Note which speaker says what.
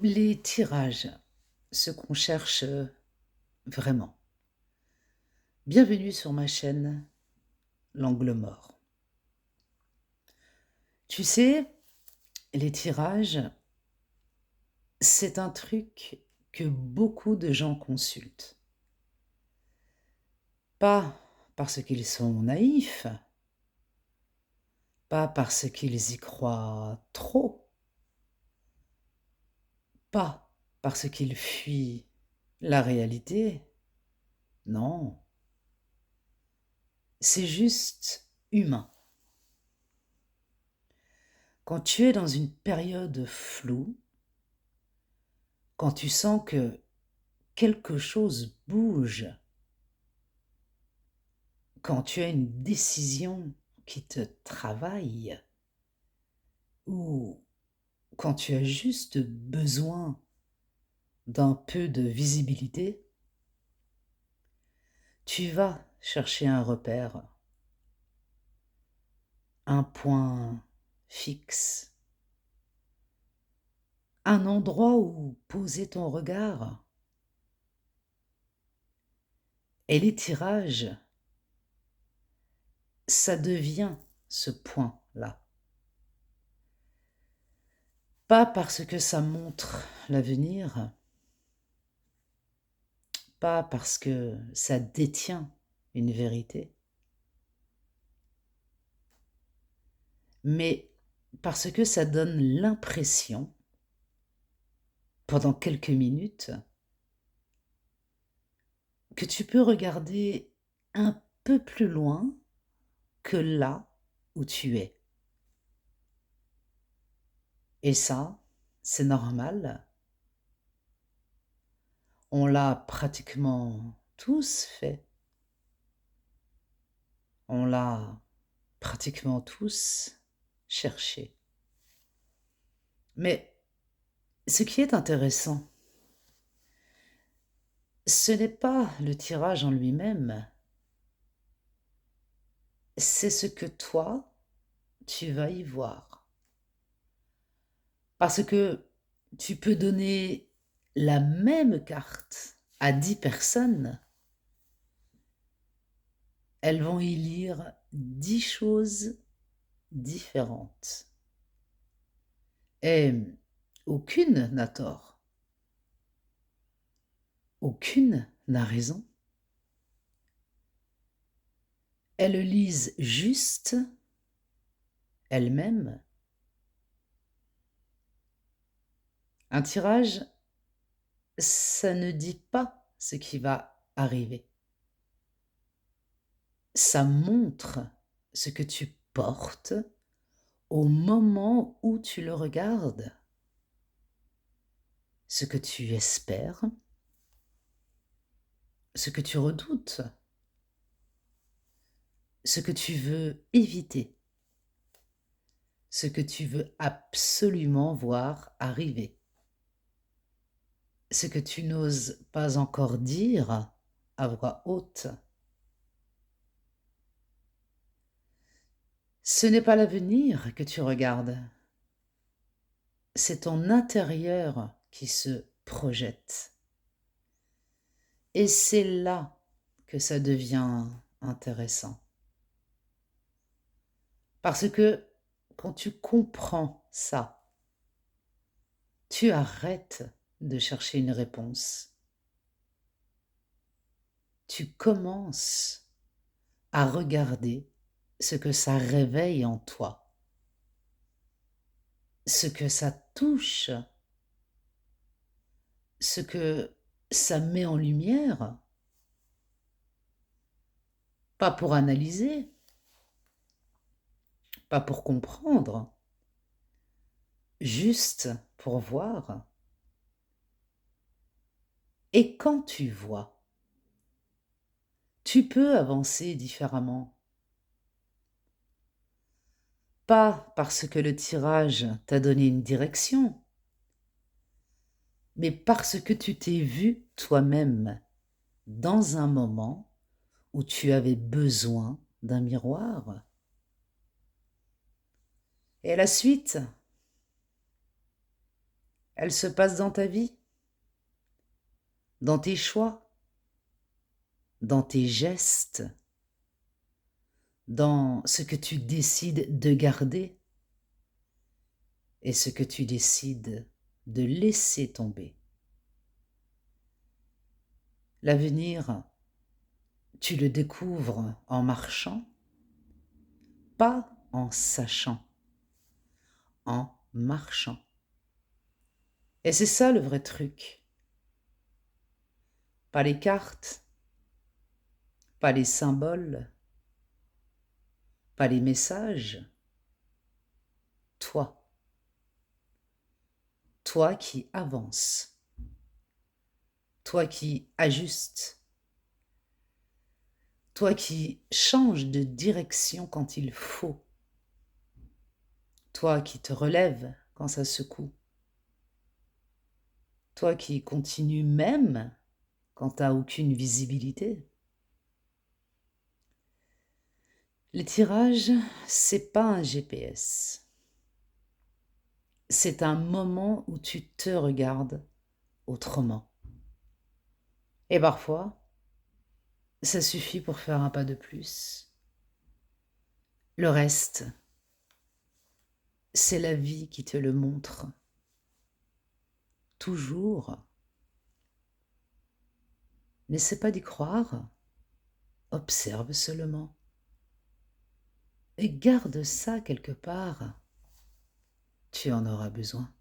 Speaker 1: Les tirages, ce qu'on cherche, vraiment. Bienvenue sur ma chaîne L'Angle Mort. Tu sais, les tirages, c'est un truc que beaucoup de gens consultent. Pas parce qu'ils sont naïfs, pas parce qu'ils y croient trop, pas parce qu'ils fuient la réalité. Non, c'est juste humain. Quand tu es dans une période floue, quand tu sens que quelque chose bouge, quand tu as une décision qui te travaille, ou quand tu as juste besoin d'un peu de visibilité, tu vas chercher un repère, un point fixe, un endroit où poser ton regard. Et les tirages, ça devient ce point-là. Pas parce que ça montre l'avenir, pas parce que ça détient une vérité, mais parce que ça donne l'impression, pendant quelques minutes, que tu peux regarder un peu plus loin que là où tu es. Et ça, c'est normal. On l'a pratiquement tous fait. On l'a pratiquement tous cherché. Mais ce qui est intéressant, ce n'est pas le tirage en lui-même, c'est ce que toi, tu vas y voir. Parce que tu peux donner la même carte à 10 personnes, elles vont y lire 10 choses différentes. Et aucune n'a tort, aucune n'a raison. Elles lisent juste elles-mêmes. Un tirage, ça ne dit pas ce qui va arriver. Ça montre ce que tu portes au moment où tu le regardes, ce que tu espères, ce que tu redoutes, ce que tu veux éviter, ce que tu veux absolument voir arriver, ce que tu n'oses pas encore dire à voix haute. Ce n'est pas l'avenir que tu regardes, c'est ton intérieur qui se projette. Et c'est là que ça devient intéressant. Parce que quand tu comprends ça, tu arrêtes de chercher une réponse. Tu commences à regarder ce que ça réveille en toi, ce que ça touche, ce que ça met en lumière, pas pour analyser, pas pour comprendre, juste pour voir. Et quand tu vois, tu peux avancer différemment. Pas parce que le tirage t'a donné une direction, mais parce que tu t'es vu toi-même dans un moment où tu avais besoin d'un miroir. Et à la suite, Elle se passe dans ta vie, dans tes choix, dans tes gestes, dans ce que tu décides de garder et ce que tu décides de laisser tomber. L'avenir, tu le découvres en marchant, pas en sachant, en marchant. Et c'est ça le vrai truc. Pas les cartes, pas les symboles, pas les messages. Toi, toi qui avances, toi qui ajustes, toi qui changes de direction quand il faut, toi qui te relèves quand ça secoue, toi qui continues même quand t'as aucune visibilité. Les tirages, c'est pas un GPS. C'est un moment où tu te regardes autrement. Et parfois, ça suffit pour faire un pas de plus. Le reste, c'est la vie qui te le montre. Toujours. N'essaie pas d'y croire. Observe seulement. Et garde ça quelque part. Tu en auras besoin.